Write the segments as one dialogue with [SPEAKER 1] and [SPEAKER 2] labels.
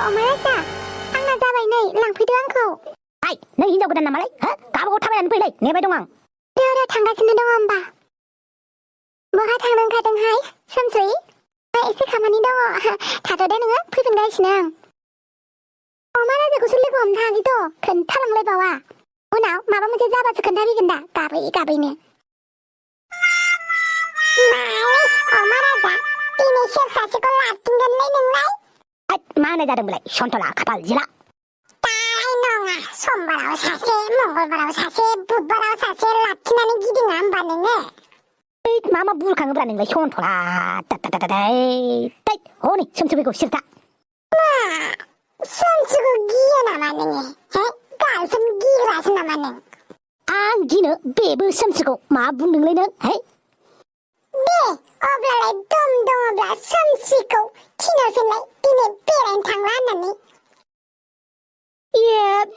[SPEAKER 1] अमा राजा आंना जाबाय नै लांफैदो आंखौ
[SPEAKER 2] नों हिनजाव गोदान नामालाय हो गावबागाव थाबायनानै फैलाय नेबाय दं आं
[SPEAKER 1] र थांगासिनो दङ होमबा बहा थांनो ओंखारदोंहाय सोमस्रि एसे खामानि दङ थाथ'दो नोङो फैफिनगासिनो आं अमा राजाखौसो लोगो हमनो हायाखैथ' खोन्थालांलायबावा उनाव माबा मोनसे जाबासो खोन्थाफैगोन दा गाबै गाबैनो अमा राजा दिनै सोर सासेखौ लाथिंगोनलै नोंलाय
[SPEAKER 2] मा होननाय जादोंमोनलाय सन्थला खाफाल जिला
[SPEAKER 1] नङा समबाराव सासे मंगलबाराव सासे बुधबाराव सासे लाखिनानै गिदिङा होमबा नोङो
[SPEAKER 2] मा बुरखाङोब्रा नोंलाय सन्थला हनै सोमसोमैखौ सिरथा
[SPEAKER 1] सोमसोखौ गियो नामा नोङो गालफोर गिग्रासो नामा नों
[SPEAKER 2] आं गिनो बेबो सोमसोखौ मा बुंदोंलै नों
[SPEAKER 1] दे अब्लालाय दम दङब्ला सोमसिखौ थिनहरफिनलाय दिनै बेरायनो थांला होननानै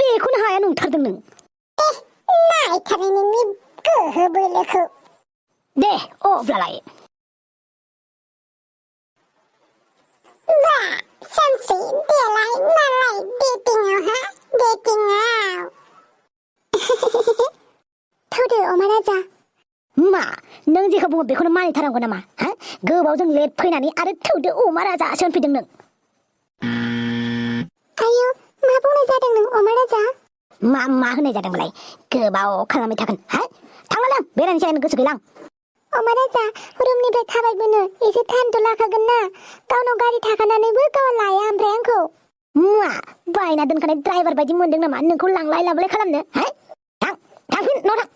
[SPEAKER 2] बेखौनो हाया नंथारदों नों
[SPEAKER 1] नायथारनाय नोंनि गोहो बोलोखौ
[SPEAKER 2] दे अब्लालाय
[SPEAKER 1] बा सोमसि देलाय मालाय डेटिंआव डेटिंआव थौदो अमा राजा
[SPEAKER 2] मा नों जेखौ बुङो बेखौनो मानिथारनांगौ नामा गोबावजों लेट फैनानै आरो थौदो अमा राजासो होनफैदों नों
[SPEAKER 1] आयौ मा बुंनाय जादों नों अमा राजा
[SPEAKER 2] मा होनाय जादोंमोनलाय गोबाव खालामबाय थागोन थांलाय बेरायनो जानो गोसो गैला
[SPEAKER 1] अमा राजा रुमनिफ्राय थाबायबोनो एसे टाइमथ' लाखागोन ना गावनाव गारि थाखानानैबो गाव लाया ओमफ्राय आंखौ
[SPEAKER 2] मा बायना दोनखानाय ड्राइभार बायदि मोनदों नामा नोंखौ लांलाय लाबोलाय खालामनो थांफिन न'आव थां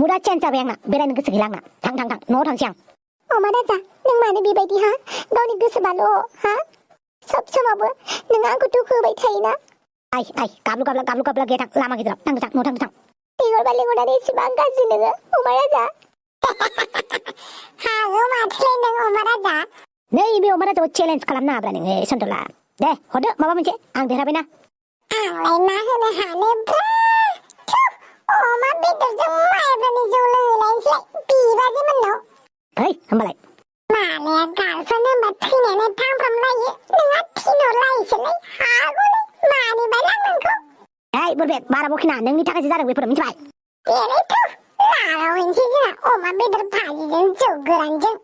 [SPEAKER 2] मुदा चेन्ज जाबाय आंना बेरायनो गोसो गैला आंना थां न'आव थांसै आं
[SPEAKER 1] अमा राजा नों मानो बेबायदि गावनि गोसोबाल' सब समावबो नों आंखौ दुखु होबाय थायोना
[SPEAKER 2] गाब्लु गाब्ला गैया थां लामा गेजेराव थां न'आव थां
[SPEAKER 1] लिंहरबा लिंहरनानै एसेबां गाज्रि नोङो अमा राजा हागौ माथोलाय नों अमा राजा
[SPEAKER 2] नै बे अमा राजाखौ चेलेन्ज खालामनो हाब्ला नोङो सन्थला दे हरदो माबा मोनसे आं देरहाबायना
[SPEAKER 1] आंलाय मा होनो हानोब्रा अमा बेदरजों माइब्रानि जौ लोंहैलायनोसैलाय बिबाजै मोननाव
[SPEAKER 2] होमबालाय
[SPEAKER 1] मालाया गालफ्रानो होमबा थैनानै थांफ्रामलायो नोंहा थिनहरलायोसोलाय हागौलै मानिबाय लां नोंखौ
[SPEAKER 2] बुरबेक बारा बखिना नोंनि थाखायसो जादों बेफोर मिथिबाय
[SPEAKER 1] बेनोथ' लालावहैनोसै जोंहा अमा बेदर भाजिजों जौ गोरानजों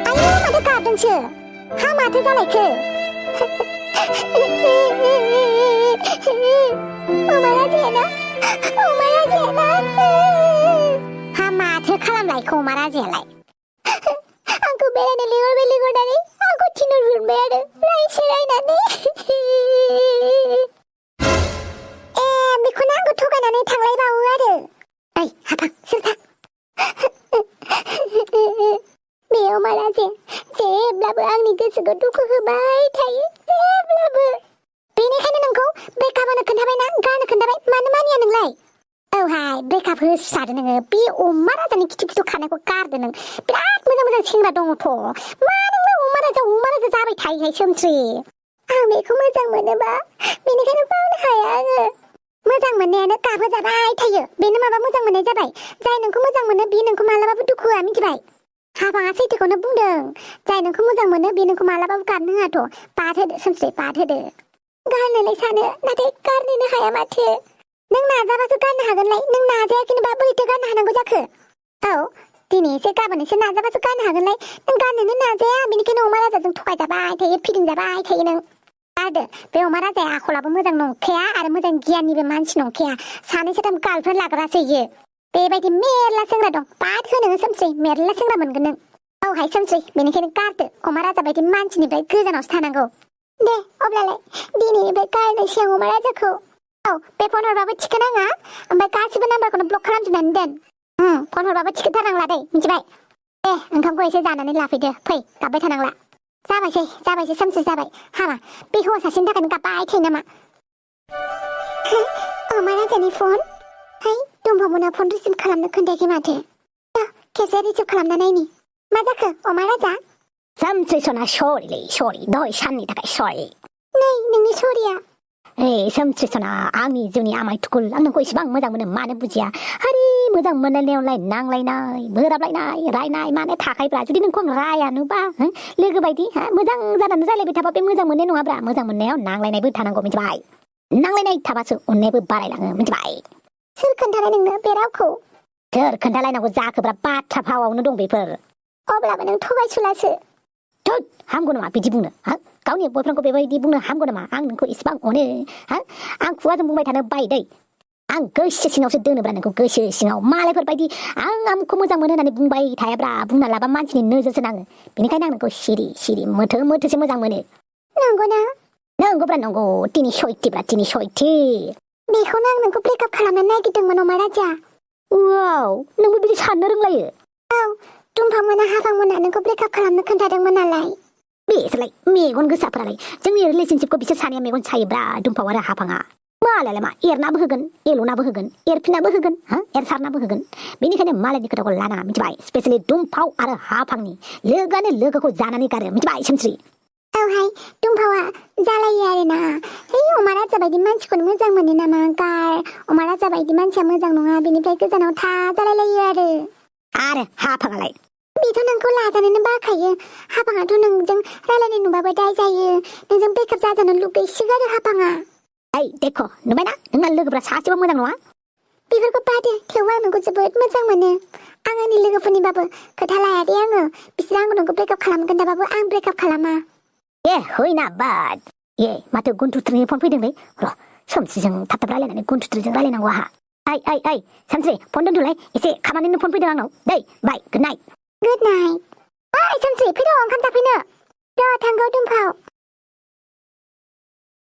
[SPEAKER 1] आयौ माथो गाबदोंसो माथो जालायखो अमा राजायाना माथो खालामलायखो अमा राजायालाय आंखौ बेरायनो लिंहरनानै आंखौ थिनहरफिनबाय आरो रायनानै बेखौनो आंखौ थगायनानै थांलायबावो आरो हाफां सोरथा बे अमा राजाया जेब्लाबो आंनि गोसोखौ दुखु होबाय थायो जेब्लाबो बेनिखायनो नोंखौ ब्रेकआप होनो खोन्थाबायना गारनो खोन्थाबाय मानो मानिया नोंलाय ब्रेकआप होसादो नोङो बे अमा राजानि खिथु खानायखौ गारदो नों बिराद मोजां सेंग्रा दङथ' मा नोंलाय अमा राजा जाबाय थायोहाय सोमस्रि आं बेखौ मोजां मोनोबा बेनिखायनो बावनो हाया आङो मोजां मोननायानो गाबहोजाबाय थायो बेनो माबा मोजां मोननाय जाबाय जाय नोंखौ मोजां मोनो बे नोंखौ मालाबाबो दुखु होआ मिथिबाय हाबाङा सैथोखौनो बुंदों जाय नोंखौ मोजां मोनो बे नोंखौ मालाबाबो गारनो होआथ' बाद होदो सोमस्रि बाद होदो गारनोलाय सानो नाथाय गारनोनो हाया माथो नों नाजाबासो गारनो हागोनलाय नों नाजायाखैनोबा बोरैथो गारनो हानांगौ जाखो दिनै एसे गाबोन एसे नाजाबासो गारनो हागोनलाय नों गारनोनो नाजाया बेनिखायनो अमा राजाजों थगायजाबाय थायो फिदिंजाबाय थायो नों गारदो बे अमा राजाया आखलाबो मोजां नंखाया आरो मोजां गियाननिबो मानसि नंखाया सानै साथाम गार्लफ्रेन्ड लाग्रासो इयो बेबायदि मेरला सेंग्रा दं बाद हो नोङो सोमस्रि मेरला सेंग्रा मोनगोन नों सोमस्रि बेनिखायनो गारदो अमा राजा बायदि मानसिनिफ्राय गोजानावसो थानांगौ दे अब्लालाय दिनैनिफ्राय गारनोसै आं अमा राजाखौ बे फन हरबाबो थिखोनाङा ओमफ्राय गासिबो नाम्बारखौनो ब्लक खालामजोबनानै दोन फन हरबाबो थिखोथारनांला दै मिथिबाय दे ओंखामखौ एसे जानानै लाफैदो फै गाबबाय थानांला जाबायसै सोमस्रि जाबाय हामा बे हौवा सासेनि थाखायनो गाबबाय थायो नामा अमा राजानि फन दंबावोना फन रिसिभ खालामनो खोन्थायाखै माथो खेबसे रिसिभ खालामना नायनि मा जाखो अमा राजा
[SPEAKER 2] सोमस्रि सना सरि दहाय साननि थाखाय सरि
[SPEAKER 1] नै नोंनि सरिया
[SPEAKER 2] सोमस्रि सना आंनि जिउनि आमाय थुकुल आं नोंखौ इसेबां मोजां मोनो मानो बुजिया हारि मोजां मोनलायनायावलाय नांलायनाय बोराबलायनाय रायनाय माने थाखायब्रा जुदि नोंखौ आं रायानोबा लोगो बायदि मोजां जानानै रायलायबाय थाबा बे मोजां मोननाय नङाब्रा मोजां मोननायाव नांलायनायबो थानांगौ मिथिबाय नांलायनाय थाबासो अननायाबो बारायलाङो मिथिबाय
[SPEAKER 1] सोर खोन्थानाय नोंनो बे रावखौ
[SPEAKER 2] सोर खोन्थालायनांगौ जाखोब्रा बाथ्रा फावावनो दं बेफोर
[SPEAKER 1] अब्लाबो नों थगायसुलासो
[SPEAKER 2] थोद हामगौ नामा बिदि बुंनो गावनि बयफ्रेन्डखौ बेबायदि बुंनो हामगौ नामा आं नोंखौ इसेबां अनो आं खुगाजों बुंबाय थानो बायो दै आं गोसो सिङावसो दोनोब्रा नोंखौ गोसो सिङाव मालायफोरबायदि आं आंखौ मोजां मोनो होननानै बुंबाय थायाब्रा बुंना लाबा मानसिनि नोजोरसो नाङो बेनिखायनो आं नोंखौ सिरि सिरि मोथो मोथोसो मोजां मोनो
[SPEAKER 1] नंगौना
[SPEAKER 2] नंगौब्रा नंगौ तिनि सयथिब्रा तिनि सयथि
[SPEAKER 1] बेखौनो आं नोंखौ ब्रेकआप खालामनो नागिरदोंमोन अमा राजा
[SPEAKER 2] वाव नोंबो बिदि साननो रोंलायो
[SPEAKER 1] दुम्फामोना हाफांमोना नोंखौ ब्रेकआप खालामनो खोन्थादोंमोन नालाय
[SPEAKER 2] बेसोरलाय मेगन गोसाफोरालाय जोंनि रिलेशनशिपखौ बिसोर सानैया मेगन सायोब्रा दुम्फाव आरो हाफाङा मालायलाय मा एरनाबो होगोन एल'नाबो होगोन एरफिनाबो होगोन एरसारनाबो होगोन बेनिखायनो मालायनि खोथाखौ लानाङा मिथिबाय स्पेसियेलि दुम्फाव आरो हाफांनि लोगोआनो लोगोखौ जानानै गारो मिथिबाय सोमस्रि
[SPEAKER 1] औहाय दुम्फावा जालायो आरोना अमा राजा बायदि मानसिखौनो मोजां मोनो नामा गार अमा राजा बायदि मानसिया मोजां नङा बेनिफ्राय गोजानाव था जालायलायो
[SPEAKER 2] आरो हाफाङालाय
[SPEAKER 1] बेथ' नोंखौ लाजानोनो बाखायो हाफाङाथ' नोंजों रायलायनाय नुबाबो दाय जायो नोंजों ब्रेकआप जाजानो लुगैसोगारो हाफाङा
[SPEAKER 2] देख नुबायना नोंना लोगोफ्रा सासेबो मोजां नङा
[SPEAKER 1] बेफोरखौ बादो थेवबो आं नोंखौ जोबोद मोजां मोनो आं आंनि लोगोफोरनिबाबो खोथा लाया दे आङो बिसोर आंखौ नोंखौ ब्रेकआप खालामनो खोन्थाबाबो आं ब्रेकआप खालामा
[SPEAKER 2] हैना बाद माथो गुन्थुथ्रिनि फन फैदोंलै र' सोमस्रिजों थाब रायलायनानै गुन्थुथ्रिजों रायलायनांगौ आहा सोमस्रि फन दोनथ'लाय एसे खामानिनो फन फैदों आंनाव दै बाय good night
[SPEAKER 1] good night Somsri फैद' ओंखाम जाफैनो र' थांगौ दुम्फाव